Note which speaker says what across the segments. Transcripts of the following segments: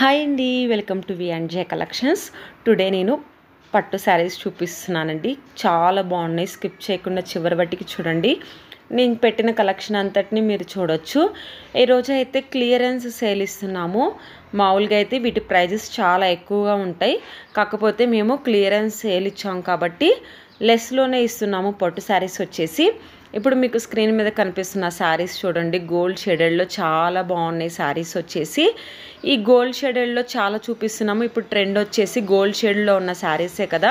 Speaker 1: Hi అండి, welcome to వి&జే collections. Today నేను పట్టు శారీస్ చూపిస్తున్నానండి. చాలా బాగున్నాయి. స్కిప్ చేయకుండా చివరి వరకు చూడండి. నేను పెట్టిన కలెక్షన్ అంతటిని మీరు చూడొచ్చు. ఈరోజు అయితే క్లియరెన్స్ సేల్ ఇస్తున్నాము. మామూలుగా అయితే వీటి ప్రైజెస్ చాలా ఎక్కువగా ఉంటాయి. కాకపోతే మేము క్లియరెన్స్ సేల్ ఇచ్చాం కాబట్టి లెస్లోనే ఇస్తున్నాము. పట్టు శారీస్ వచ్చేసి ఇప్పుడు మీకు స్క్రీన్ మీద కనిపిస్తున్న శారీస్ చూడండి. గోల్డ్ షేడెడ్లో చాలా బాగున్నాయి శారీస్ వచ్చేసి. ఈ గోల్డ్ షేడెడ్లో చాలా చూపిస్తున్నాము. ఇప్పుడు ట్రెండ్ వచ్చేసి గోల్డ్ షేడ్లో ఉన్న శారీసే కదా.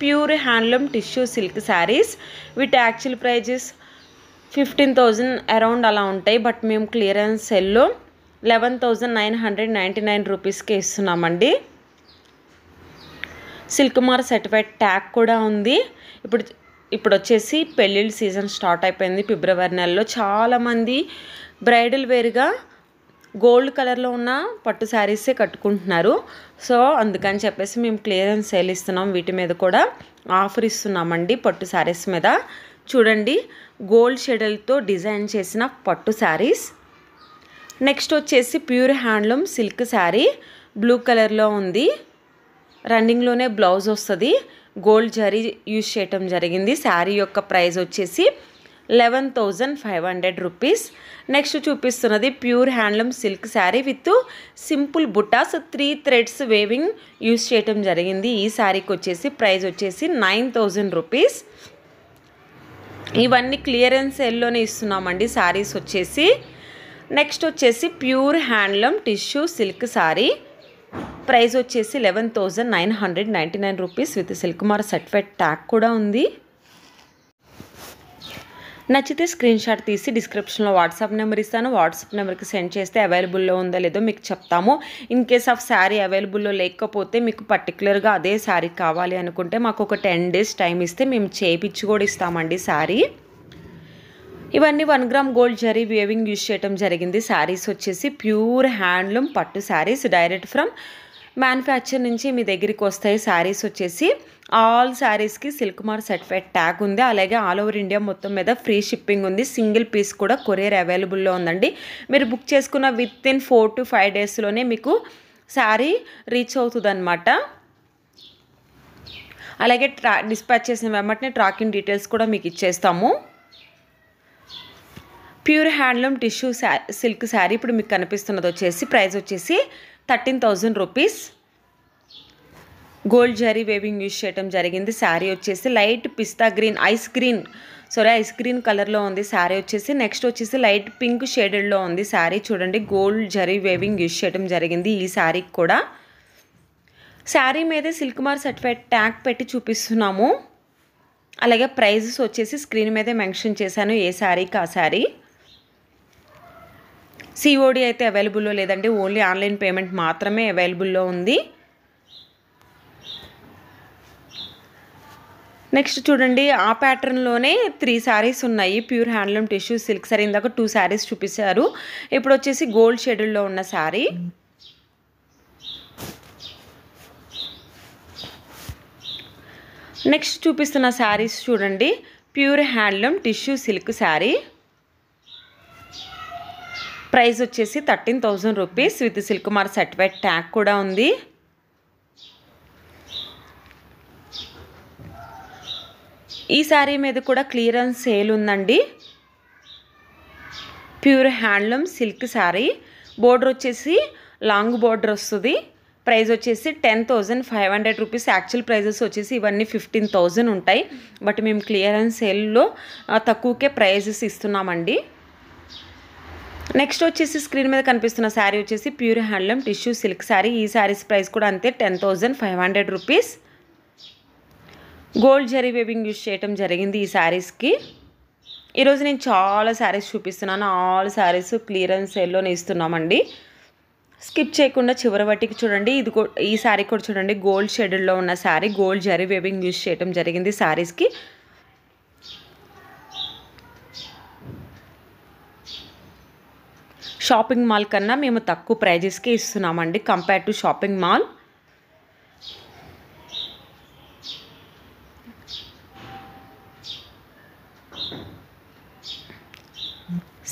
Speaker 1: Pure handloom tissue silk saris. వీటి యాక్చువల్ ప్రైజెస్ 15,000 అరౌండ్ అలా ఉంటాయి. బట్ మేము క్లియరెన్స్ సెల్లో 11,999 రూపీస్కే ఇస్తున్నామండి. సిల్క్ మార్ సర్టిఫైడ్ ట్యాగ్ కూడా ఉంది. ఇప్పుడు వచ్చేసి పెళ్ళిళ్ళ సీజన్ స్టార్ట్ అయిపోయింది. ఫిబ్రవరి నెలలో చాలామంది బ్రైడల్ వేర్గా గోల్డ్ కలర్లో ఉన్న పట్టు శారీసే కట్టుకుంటున్నారు. సో అందుకని చెప్పేసి మేము క్లియరెన్స్ సేల్ ఇస్తున్నాం. వీటి మీద కూడా ఆఫర్ ఇస్తున్నామండి. పట్టు శారీస్ మీద చూడండి, గోల్డ్ షెడల్తో డిజైన్ చేసిన పట్టు శారీస్. నెక్స్ట్ వచ్చేసి pure handloom silk sari blue కలర్లో ఉంది. రన్నింగ్లోనే బ్లౌజ్ వస్తుంది. గోల్డ్ జరీ యూజ్ చేయటం జరిగింది. శారీ యొక్క ప్రైస్ వచ్చేసి 11,500 రూపీస్. నెక్స్ట్ చూపిస్తున్నది pure handloom silk sari with simple buttas 3 threads weaving use చేయటం జరిగింది. ఈ శారీకి వచ్చేసి ప్రైస్ వచ్చేసి 9,000 రూపీస్. ఇవన్నీ క్లియరెన్స్ సేల్లోనే ఇస్తున్నామండి శారీస్ వచ్చేసి. నెక్స్ట్ వచ్చేసి pure handloom tissue silk sari. Price వచ్చేసి 11,999 రూపీస్ విత్ సిల్క్ మార్ సర్టిఫైడ్ ట్యాగ్ కూడా ఉంది. నచ్చితే స్క్రీన్ షాట్ తీసి డిస్క్రిప్షన్లో వాట్సాప్ నెంబర్ ఇస్తాను. వాట్సాప్ నెంబర్కి సెండ్ చేస్తే అవైలబుల్లో ఉందో లేదో మీకు చెప్తాము. ఇన్ కేస్ ఆఫ్ శారీ అవైలబుల్లో లేకపోతే మీకు పర్టికులర్గా అదే శారీ కావాలి అనుకుంటే మాకు ఒక 10 days టైం ఇస్తే మేము చేయించి కూడా ఇస్తామండి శారీ. ఇవన్నీ 1 gram gold zari weaving use చేయడం జరిగింది. శారీస్ వచ్చేసి ప్యూర్ హ్యాండ్లూమ్ పట్టు శారీస్ డైరెక్ట్ ఫ్రమ్ మ్యానుఫ్యాక్చర్ నుంచి మీ దగ్గరికి వస్తాయి. శారీస్ వచ్చేసి ఆల్ శారీస్కి సిల్క్ మార్ సర్టిఫైడ్ ట్యాగ్ ఉంది. అలాగే ఆల్ ఓవర్ ఇండియా మొత్తం మీద ఫ్రీ షిప్పింగ్ ఉంది. సింగిల్ పీస్ కూడా కొరియర్ అవైలబుల్లో ఉందండి. మీరు బుక్ చేసుకున్న విత్ ఇన్ 4 to 5 daysలోనే మీకు శారీ రీచ్ అవుతుంది అన్నమాట. అలాగే డిస్పాచ్ చేసిన వెంటనే ట్రాకింగ్ డీటెయిల్స్ కూడా మీకు ఇచ్చేస్తాము. Pure handloom tissue silk sari ఇప్పుడు మీకు కనిపిస్తున్నది వచ్చేసి ప్రైస్ వచ్చేసి 13,000 rupees. Gold zari weaving use చేయడం జరిగింది. శారీ వచ్చేసి లైట్ పిస్తా గ్రీన్ ఐస్ గ్రీన్ కలర్లో ఉంది శారీ వచ్చేసి. నెక్స్ట్ వచ్చేసి లైట్ పింక్ షేడెడ్లో ఉంది శారీ. చూడండి, గోల్డ్ జరీ వేవింగ్ యూజ్ చేయడం జరిగింది ఈ శారీకి కూడా. శారీ మీదే సిల్క్ మార్ సర్టిఫైడ్ ట్యాగ్ పెట్టి చూపిస్తున్నాము. అలాగే ప్రైజెస్ వచ్చేసి స్క్రీన్ మీదే మెన్షన్ చేశాను, ఏ శారీకి ఆ శారీ. సిఓడి అయితే అవైలబుల్లో లేదండి, ఓన్లీ ఆన్లైన్ పేమెంట్ మాత్రమే అవైలబుల్లో ఉంది. నెక్స్ట్ చూడండి, ఆ ప్యాటర్న్లోనే 3 శారీస్ ఉన్నాయి. Pure handloom tissue silk sari. ఇందాక 2 శారీస్ చూపించారు. ఇప్పుడు వచ్చేసి గోల్డ్ షెడ్యూల్లో ఉన్న శారీ. నెక్స్ట్ చూపిస్తున్న శారీస్ చూడండి, pure handloom tissue silk sari. Price వచ్చేసి 13,000 రూపీస్ విత్ సిల్క్ మార్ సర్టిఫైడ్ ట్యాగ్ కూడా ఉంది. ఈ శారీ మీద కూడా క్లియరెన్స్ సేల్ ఉందండి. Pure handloom silk sari. Border వచ్చేసి లాంగ్ బోర్డర్ వస్తుంది. ప్రైస్ వచ్చేసి 10,500 రూపీస్. యాక్చువల్ ప్రైజెస్ వచ్చేసి ఇవన్నీ 15,000 ఉంటాయి. బట్ మేము క్లియరెన్స్ సేల్లో తక్కువకే ప్రైజెస్ ఇస్తున్నామండి. నెక్స్ట్ వచ్చేసి స్క్రీన్ మీద కనిపిస్తున్న శారీ వచ్చేసి pure handloom tissue silk sari. ఈ శారీస్ ప్రైస్ కూడా అంతే 10,500 rupees. Gold zari weaving use చేయడం జరిగింది ఈ శారీస్కి. ఈరోజు నేను చాలా శారీస్ చూపిస్తున్నాను. ఆల్ శారీస్ క్లియరెన్స్ సేల్లోనే ఇస్తున్నామండి. స్కిప్ చేయకుండా చివరి వాటికి చూడండి. ఈ శారీ కూడా చూడండి, గోల్డ్ షెడ్యూల్లో ఉన్న sari. Gold zari weaving use చేయడం జరిగింది శారీస్కి. షాపింగ్ మాల్ కన్నా మేము తక్కువ ప్రైజెస్కి ఇస్తున్నామండి compare to shopping mall.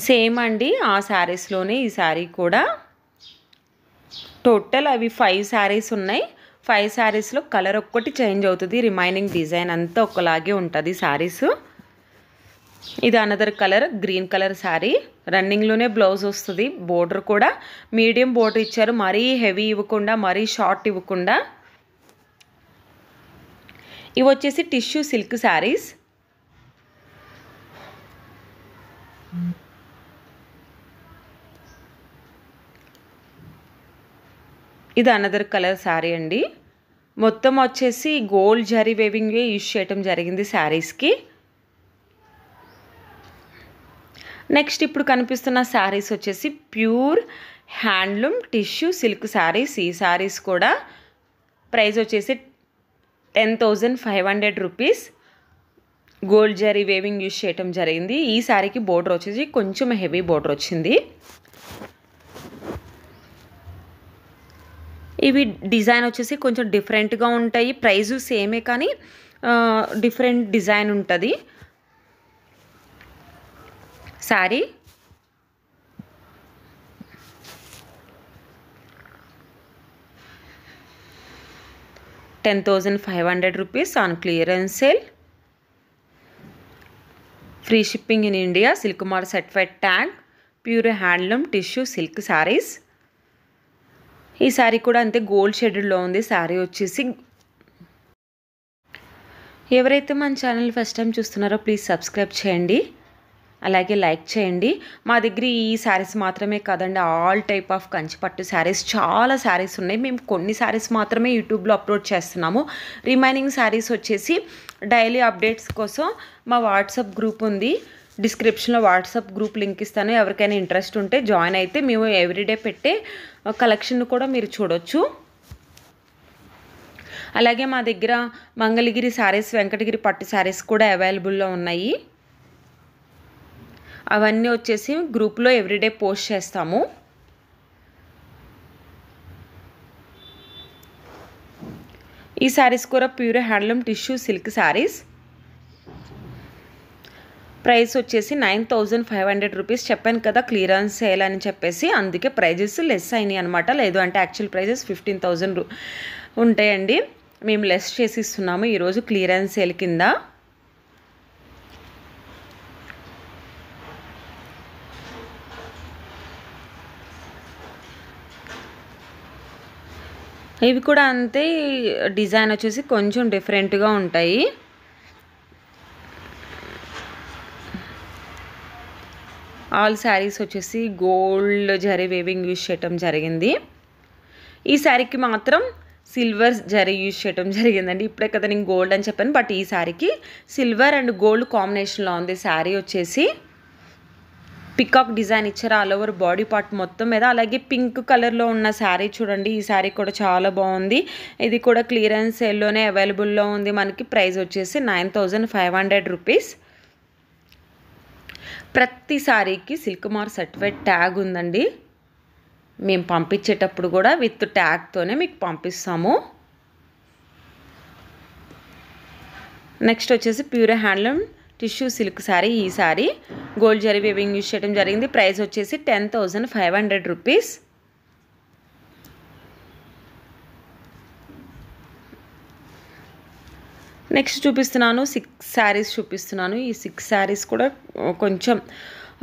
Speaker 1: Same అండి, ఆ శారీస్లోనే ఈ శారీ కూడా. టోటల్ అవి 5 శారీస్ ఉన్నాయి. 5 శారీస్లో కలర్ ఒక్కటి చేంజ్ అవుతుంది, రిమైనింగ్ డిజైన్ అంతా ఒకలాగే ఉంటుంది శారీస్. ఇది another colour, green colour sari. రన్నింగ్లోనే బ్లౌజ్ వస్తుంది. బోర్డర్ కూడా మీడియం బోర్డర్ ఇచ్చారు, మరీ హెవీ ఇవ్వకుండా మరీ షార్ట్ ఇవ్వకుండా. ఇవి వచ్చేసి టిష్యూ సిల్క్ శారీస్. ఇది అనదర్ కలర్ శారీ అండి. మొత్తం వచ్చేసి గోల్డ్ జరీ వేవింగ్ యూజ్ చేయటం జరిగింది శారీస్కి. నెక్స్ట్ ఇప్పుడు కనిపిస్తున్న శారీస్ వచ్చేసి pure handloom tissue silk saris. ఈ శారీస్ కూడా ప్రైస్ వచ్చేసి 10,500 rupees. Gold zari weaving use చేయటం జరిగింది. ఈ శారీకి బోర్డర్ వచ్చేసి కొంచెం హెవీ బోర్డర్ వచ్చింది. ఇవి డిజైన్ వచ్చేసి కొంచెం డిఫరెంట్గా ఉంటాయి. ప్రైజు సేమే కానీ డిఫరెంట్ డిజైన్ ఉంటుంది sari. ₹10,500 on clearance sale. Free shipping in India. Silk mark certified tag. Pure handloom tissue silk saris. ఈ శారీ కూడా అంతే గోల్డ్ షేడెడ్లో ఉంది. శారీ వచ్చేసి ఎవరైతే మన ఛానల్ ఫస్ట్ టైం చూస్తున్నారో ప్లీజ్ సబ్స్క్రైబ్ చేయండి, అలాగే లైక్ చేయండి. మా దగ్గర ఈ శారీస్ మాత్రమే కాదండి, ఆల్ టైప్ ఆఫ్ కంచిపట్టు శారీస్ చాలా శారీస్ ఉన్నాయి. మేము కొన్ని శారీస్ మాత్రమే యూట్యూబ్లో అప్లోడ్ చేస్తున్నాము. రిమైనింగ్ శారీస్ వచ్చేసి డైలీ అప్డేట్స్ కోసం మా వాట్సాప్ గ్రూప్ ఉంది. డిస్క్రిప్షన్లో వాట్సాప్ గ్రూప్ లింక్ ఇస్తాను. ఎవరికైనా ఇంట్రెస్ట్ ఉంటే జాయిన్ అయితే మేము ఎవ్రీడే పెట్టే కలెక్షన్ కూడా మీరు చూడొచ్చు. అలాగే మా దగ్గర మంగళగిరి శారీస్, వెంకటగిరి పట్టు శారీస్ కూడా అవైలబుల్లో ఉన్నాయి. అవన్నీ వచ్చేసి గ్రూప్లో ఎవ్రీడే పోస్ట్ చేస్తాము. ఈ శారీస్ కూడా pure handloom tissue silk saris. Price వచ్చేసి 9,500 రూపీస్. చెప్పాను కదా క్లియరెన్స్ సేల్ అని చెప్పేసి, అందుకే ప్రైజెస్ లెస్ అయినాయి అనమాట. లేదు అంటే యాక్చువల్ ప్రైజెస్ 15,000 ఉంటాయండి. మేము లెస్ చేసి ఇస్తున్నాము ఈరోజు క్లియరెన్స్ సేల్ కింద. ఇవి కూడా అంతే, డిజైన్ వచ్చేసి కొంచెం డిఫరెంట్గా ఉంటాయి. ఆల్ శారీస్ వచ్చేసి గోల్డ్ జరీ వేవింగ్ యూజ్ చేయటం జరిగింది. ఈ శారీకి మాత్రం సిల్వర్ జరీ యూజ్ చేయటం జరిగిందండి. ఇప్పుడే కదా నేను గోల్డ్ అని చెప్పాను, బట్ ఈ శారీకి సిల్వర్ అండ్ గోల్డ్ కాంబినేషన్లో ఉంది. శారీ వచ్చేసి పికాక్ డిజైన్ ఇచ్చారు ఆల్ ఓవర్ బాడీ పార్ట్ మొత్తం మీద. అలాగే పింక్ కలర్లో ఉన్న శారీ చూడండి. ఈ శారీ కూడా చాలా బాగుంది. ఇది కూడా క్లియరెన్స్ సేల్లోనే అవైలబుల్లో ఉంది. మనకి ప్రైస్ వచ్చేసి 9,500 రూపీస్. ప్రతి శారీకి సిల్క్ మార్క్ సర్టిఫైడ్ ట్యాగ్ ఉందండి. మేము పంపించేటప్పుడు కూడా విత్ ట్యాగ్తోనే మీకు పంపిస్తాము. నెక్స్ట్ వచ్చేసి pure handloom tissue silk sari. ఈ sari gold zari weaving use చేయడం జరిగింది. ప్రైస్ వచ్చేసి 10,500 రూపీస్. నెక్స్ట్ చూపిస్తున్నాను 6 శారీస్ చూపిస్తున్నాను. ఈ 6 శారీస్ కూడా కొంచెం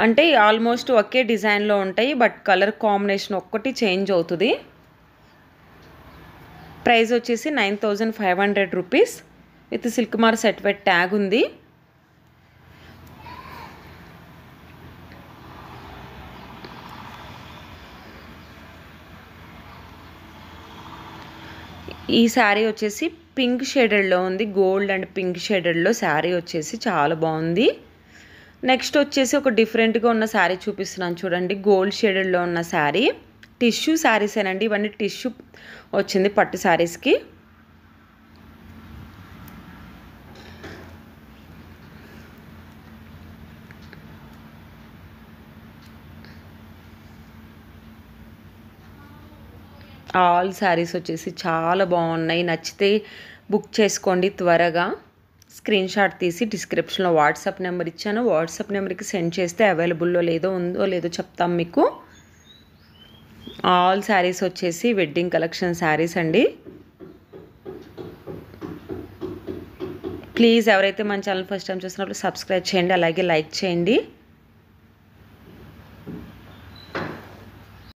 Speaker 1: అంటే ఆల్మోస్ట్ ఒకే డిజైన్లో ఉంటాయి, బట్ కలర్ కాంబినేషన్ ఒక్కటి చేంజ్ అవుతుంది. ప్రైస్ వచ్చేసి 9,500 rupees with silk mark certified tag ఉంది. ఈ శారీ వచ్చేసి పింక్ షేడెడ్లో ఉంది. గోల్డ్ అండ్ పింక్ షేడెడ్లో శారీ వచ్చేసి చాలా బాగుంది. నెక్స్ట్ వచ్చేసి ఒక డిఫరెంట్గా ఉన్న శారీ చూపిస్తున్నాను చూడండి. గోల్డ్ షేడెడ్లో ఉన్న శారీ. టిష్యూ శారీసేనండి ఇవన్నీ. టిష్యూ వచ్చింది పట్టు శారీస్కి. ఆల్ శారీస్ వచ్చేసి చాలా బాగున్నాయి. నచ్చితే బుక్ చేసుకోండి త్వరగా. స్క్రీన్ షాట్ తీసి డిస్క్రిప్షన్లో వాట్సాప్ నెంబర్ ఇచ్చాను. వాట్సాప్ నెంబర్కి సెండ్ చేస్తే అవైలబుల్లో ఉందో లేదో చెప్తాం మీకు. ఆల్ శారీస్ వచ్చేసి వెడ్డింగ్ కలెక్షన్ శారీస్ అండి. ప్లీజ్ ఎవరైతే మన ఛానల్ ఫస్ట్ టైం చూస్తున్నప్పుడు సబ్స్క్రైబ్ చేయండి, అలాగే లైక్ చేయండి.